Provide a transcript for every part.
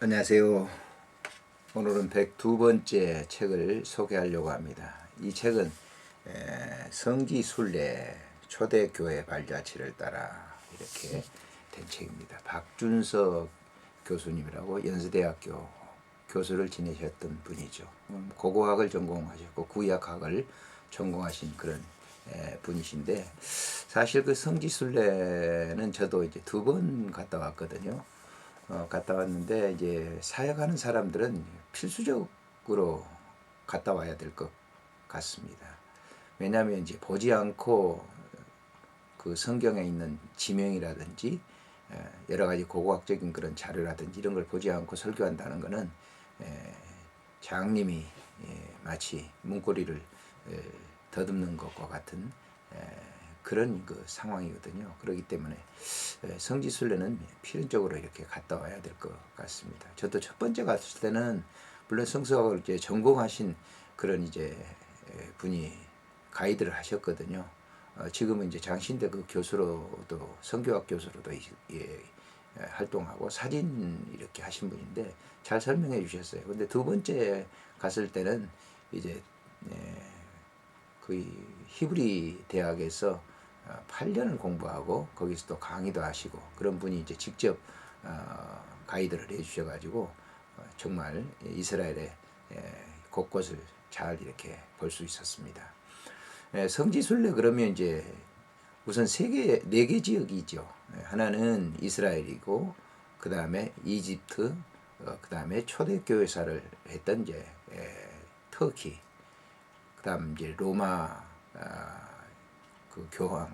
안녕하세요. 오늘은 102번째 책을 소개하려고 합니다. 이 책은 성지순례 초대교회 발자취를 따라 이렇게 된 책입니다. 박준석 교수님이라고 연세대학교 교수를 지내셨던 분이죠. 고고학을 전공하셨고 구약학을 전공하신 그런 분이신데, 사실 그 성지순례는 저도 이제 2번 갔다 왔거든요. 갔다 왔는데 이제 사역하는 사람들은 필수적으로 갔다 와야 될 것 같습니다. 왜냐하면 이제 보지 않고 그 성경에 있는 지명이라든지 여러 가지 고고학적인 그런 자료라든지 이런 걸 보지 않고 설교한다는 것은 장님이 마치 문고리를 더듬는 것과 같은 그런 그 상황이거든요. 그렇기 때문에 성지순례는 필연적으로 이렇게 갔다 와야 될 것 같습니다. 저도 첫 번째 갔을 때는 물론 성서학을 이제 전공하신 그런 이제 분이 가이드를 하셨거든요. 지금은 이제 장신대 그 교수로도 성교학 교수로도 활동하고 사진 이렇게 하신 분인데 잘 설명해 주셨어요. 근데 2번째 갔을 때는 이제 거의 히브리 대학에서 8년을 공부하고 거기서 또 강의도 하시고 그런 분이 이제 직접 가이드를 해주셔가지고 정말 이스라엘의 곳곳을 잘 이렇게 볼 수 있었습니다. 성지순례 그러면 이제 우선 네 개 지역이죠. 하나는 이스라엘이고, 그 다음에 이집트, 그 다음에 초대교회사를 했던 이제 터키, 그 다음 이제 로마 그 교황,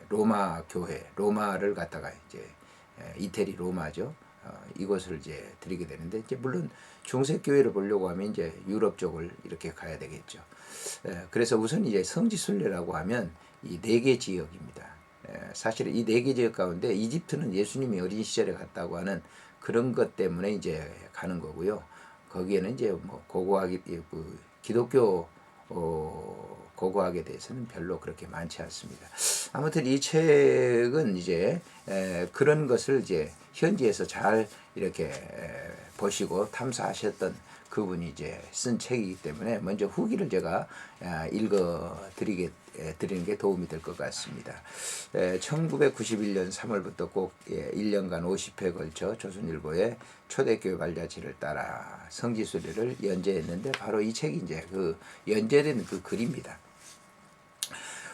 로마 교회, 로마를 갖다가 이제 이태리 로마죠. 이곳을 이제 드리게 되는데, 이제 물론 중세 교회를 보려고 하면 이제 유럽 쪽을 이렇게 가야 되겠죠. 그래서 우선 이제 성지순례라고 하면 이 4개 지역입니다. 사실 이 4개 지역 가운데 이집트는 예수님이 어린 시절에 갔다고 하는 그런 것 때문에 이제 가는 거고요. 거기에는 이제 뭐 고고하기 그 기독교 고고학에 대해서는 별로 그렇게 많지 않습니다. 아무튼 이 책은 이제 그런 것을 이제 현지에서 잘 이렇게 보시고 탐사하셨던 그분이 이제 쓴 책이기 때문에 먼저 후기를 제가 읽어 드리는 게 도움이 될 것 같습니다. 1991년 3월부터 꼭 1년간 50회에 걸쳐 조선일보의 초대교회 발자취를 따라 성지순례를 연재했는데, 바로 이 책이 이제 그 연재된 그 글입니다.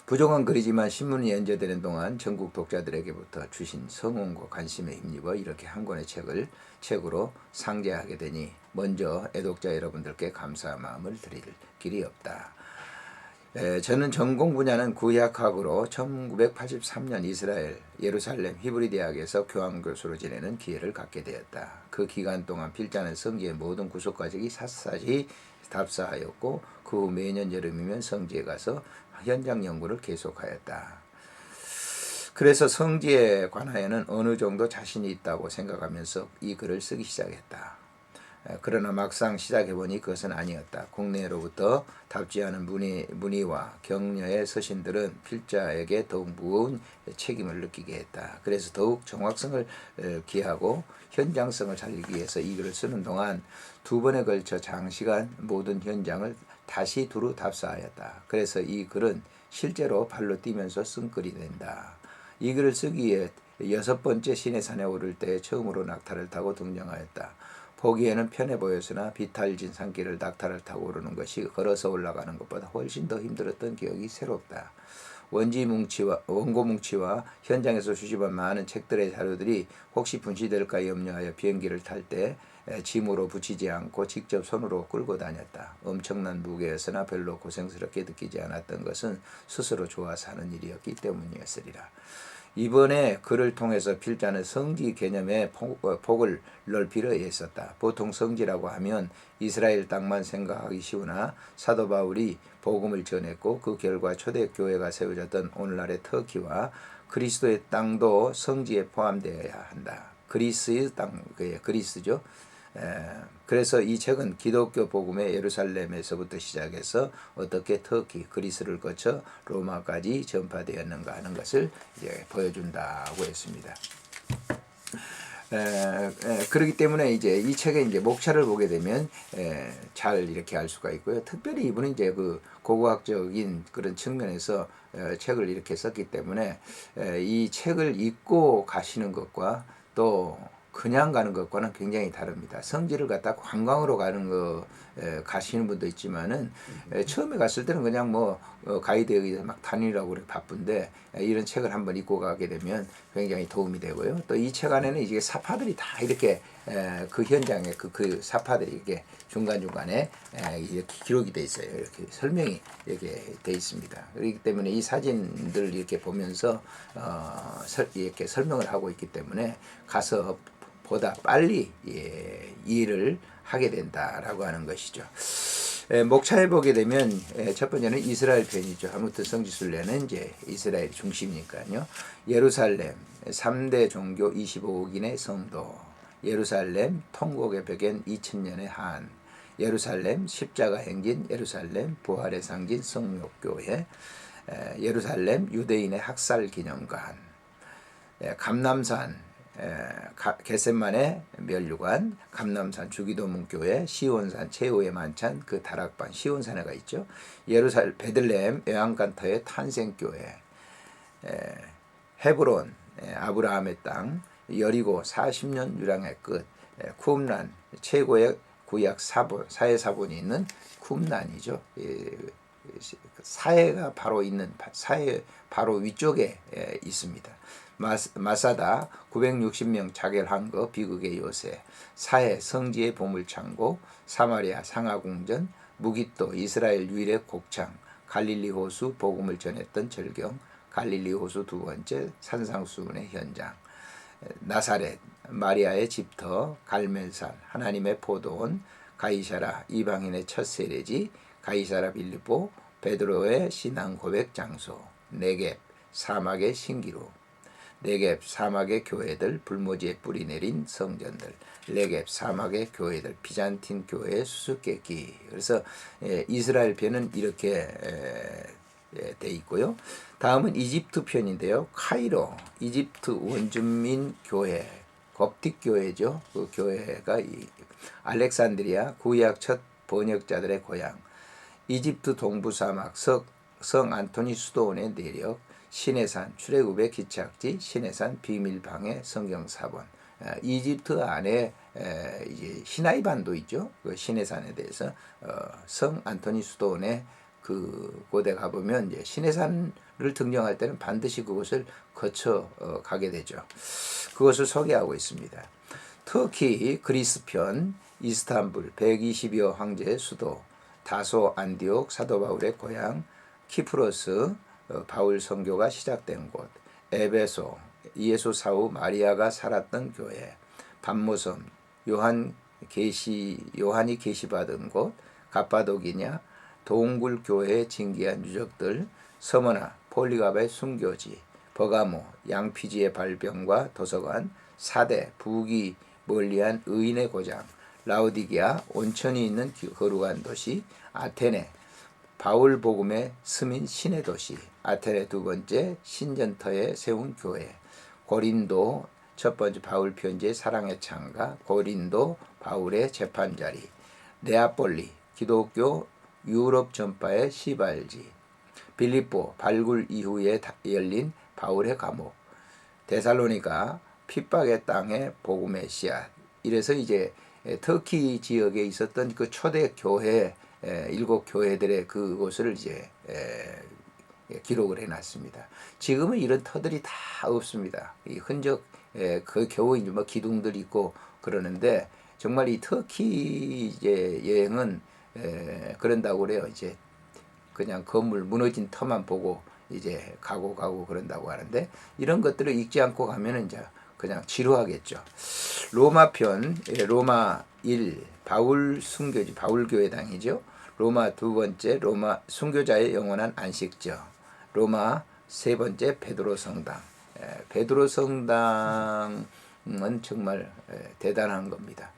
부족한 글이지만 신문이 연재되는 동안 전국 독자들에게부터 주신 성원과 관심에 힘입어 이렇게 한 권의 책으로 상제하게 되니 먼저 애독자 여러분들께 감사의 마음을 드릴 길이 없다. 저는 전공 분야는 구약학으로 1983년 이스라엘 예루살렘 히브리 대학에서 교환교수로 지내는 기회를 갖게 되었다. 그 기간 동안 필자는 성지의 모든 구속과정이 샅샅이 답사하였고, 그 후 매년 여름이면 성지에 가서 현장 연구를 계속하였다. 그래서 성지에 관하여는 어느 정도 자신이 있다고 생각하면서 이 글을 쓰기 시작했다. 그러나 막상 시작해보니 그것은 아니었다. 국내로부터 답지 않은 문의와 격려의 서신들은 필자에게 더욱 무거운 책임을 느끼게 했다. 그래서 더욱 정확성을 기하고 현장성을 살리기 위해서 이 글을 쓰는 동안 2번에 걸쳐 장시간 모든 현장을 다시 두루 답사하였다. 그래서 이 글은 실제로 발로 뛰면서 쓴 글이 된다. 이 글을 쓰기 위해 6번째 시내산에 오를 때 처음으로 낙타를 타고 등장하였다. 보기에는 편해 보였으나 비탈진 산길을 낙타를 타고 오르는 것이 걸어서 올라가는 것보다 훨씬 더 힘들었던 기억이 새롭다. 원고 뭉치와 현장에서 수집한 많은 책들의 자료들이 혹시 분실될까 염려하여 비행기를 탈 때 짐으로 붙이지 않고 직접 손으로 끌고 다녔다. 엄청난 무게였으나 별로 고생스럽게 느끼지 않았던 것은 스스로 좋아서 하는 일이었기 때문이었으리라. 이번에 글을 통해서 필자는 성지 개념의 폭을 넓히려 애썼다. 보통 성지라고 하면 이스라엘 땅만 생각하기 쉬우나 사도 바울이 복음을 전했고 그 결과 초대교회가 세워졌던 오늘날의 터키와 그리스도의 땅도 성지에 포함되어야 한다. 그리스의 땅, 그리스죠. 그래서 이 책은 기독교 복음의 예루살렘에서부터 시작해서 어떻게 터키, 그리스를 거쳐 로마까지 전파되었는가 하는 것을 이제 보여준다고 했습니다. 그렇기 때문에 이제 이 책의 이제 목차를 보게 되면 잘 이렇게 알 수가 있고요. 특별히 이분은 이제 그 고고학적인 그런 측면에서 책을 이렇게 썼기 때문에 이 책을 읽고 가시는 것과 또 그냥 가는 것과는 굉장히 다릅니다. 성지를 갖다 관광으로 가는 거 가시는 분도 있지만은 처음에 갔을 때는 그냥 뭐 가이드에 의해서 막 다니라고 그렇게 바쁜데 이런 책을 한번 읽고 가게 되면 굉장히 도움이 되고요. 또 이 책 안에는 이제 사파들이 다 이렇게 그 현장에 그 사파들이 이렇게 중간중간에 이렇게 기록이 돼 있어요. 이렇게 설명이 이렇게 돼 있습니다. 그렇기 때문에 이 사진들을 이렇게 보면서 이렇게 설명을 하고 있기 때문에 가서 보다 빨리 이해를 하게 된다라고 하는 것이죠. 목차에 보게 되면 첫 번째는 이스라엘 편이죠. 아무튼 성지순례는 이제 이스라엘 중심이니까요. 예루살렘 3대 종교 25억인의 성도, 예루살렘 통곡의 벽엔 2000년의 한, 예루살렘 십자가 행진, 예루살렘 부활의 상징 성육교회, 예루살렘 유대인의 학살 기념관, 감람산 겟셋만의 멸류관, 감람산 주기도문교회, 시온산 최후의 만찬 그 다락방 시온산에가 있죠. 예루살렘 베들레헴 요한간터의 탄생교회, 헤브론 아브라함의 땅, 여리고 40년 유랑의 끝, 쿰란 최고의 구약 사해 사본이 있는 쿰란이죠. 사해가 바로 있는 사해 바로 위쪽에 있습니다. 마사다 960명 자결한 거 비극의 요새, 사해 성지의 보물창고, 사마리아 상하궁전, 무기또 이스라엘 유일의 곡창, 갈릴리 호수 복음을 전했던 절경, 갈릴리 호수 두 번째 산상수훈의 현장, 나사렛 마리아의 집터, 갈멜산 하나님의 포도원, 가이사라 이방인의 첫 세례지, 가이사라 빌립보 베드로의 신앙 고백 장소, 네겝 사막의 신기루, 네겝 사막의 교회들 불모지에 뿌리 내린 성전들, 네겝 사막의 교회들 비잔틴 교회의 수수께끼. 그래서 이스라엘 편은 이렇게 돼 있고요. 다음은 이집트 편인데요. 카이로 이집트 원주민 교회 겁틱 교회죠. 그 교회가 알렉산드리아 구약 첫 번역자들의 고향, 이집트 동부 사막 성 안토니 수도원의 내력, 시내산 출애굽의 기착지, 시내산 비밀방의 성경사본. 이집트 안에 이제 시나이 반도 있죠. 그 시내산에 대해서 성 안토니 수도원의 그 곳에 가보면 이제 시내산을 등정할 때는 반드시 그곳을 거쳐 가게 되죠. 그것을 소개하고 있습니다. 터키 그리스 편, 이스탄불 120여 황제의 수도, 다소 안디옥 사도 바울의 고향, 키프로스 바울 선교가 시작된 곳, 에베소 예수 사후 마리아가 살았던 교회, 반모섬 요한이 계시받은 곳, 갑바도기냐 동굴 교회의 진기한 유적들, 서머나 폴리갑의 순교지, 버가모 양피지의 발병과 도서관, 사대 부귀 멀리한 의인의 고장, 라우디게아 온천이 있는 거룩한 도시, 아테네 바울 복음의 스민 신의 도시, 아테네 두 번째 신전터에 세운 교회, 고린도 첫 번째 바울 편지의 사랑의 창가, 고린도 바울의 재판자리, 네아폴리 기독교 유럽 전파의 시발지, 빌립보 발굴 이후에 열린 바울의 감옥, 데살로니가 핍박의 땅의 복음의 씨앗. 이래서 이제 터키 지역에 있었던 그 초대 교회 7교회들의 그곳을 이제 기록을 해놨습니다. 지금은 이런 터들이 다 없습니다. 이 흔적 그 겨우 이제 뭐 기둥들 있고 그러는데 정말 이 터키 이제 여행은 그런다고 그래요. 이제 그냥 건물 무너진 터만 보고 이제 가고 그런다고 하는데 이런 것들을 읽지 않고 가면은 이제 그냥 지루하겠죠. 로마 편 로마 1 바울 순교지 바울 교회당이죠. 로마 두 번째 로마 순교자의 영원한 안식처, 로마 세 번째 베드로 성당. 베드로 성당은 정말 대단한 겁니다.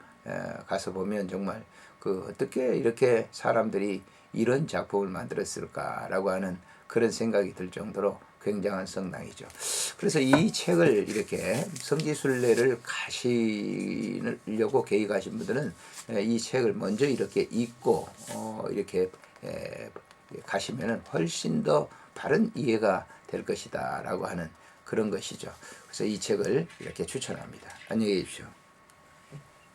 가서 보면 정말 그 어떻게 이렇게 사람들이 이런 작품을 만들었을까라고 하는 그런 생각이 들 정도로 굉장한 성당이죠. 그래서 이 책을 이렇게 성지순례를 가시려고 계획하신 분들은 이 책을 먼저 이렇게 읽고 이렇게 가시면은 훨씬 더 바른 이해가 될 것이다라고 하는 그런 것이죠. 그래서 이 책을 이렇게 추천합니다. 안녕히 계십시오.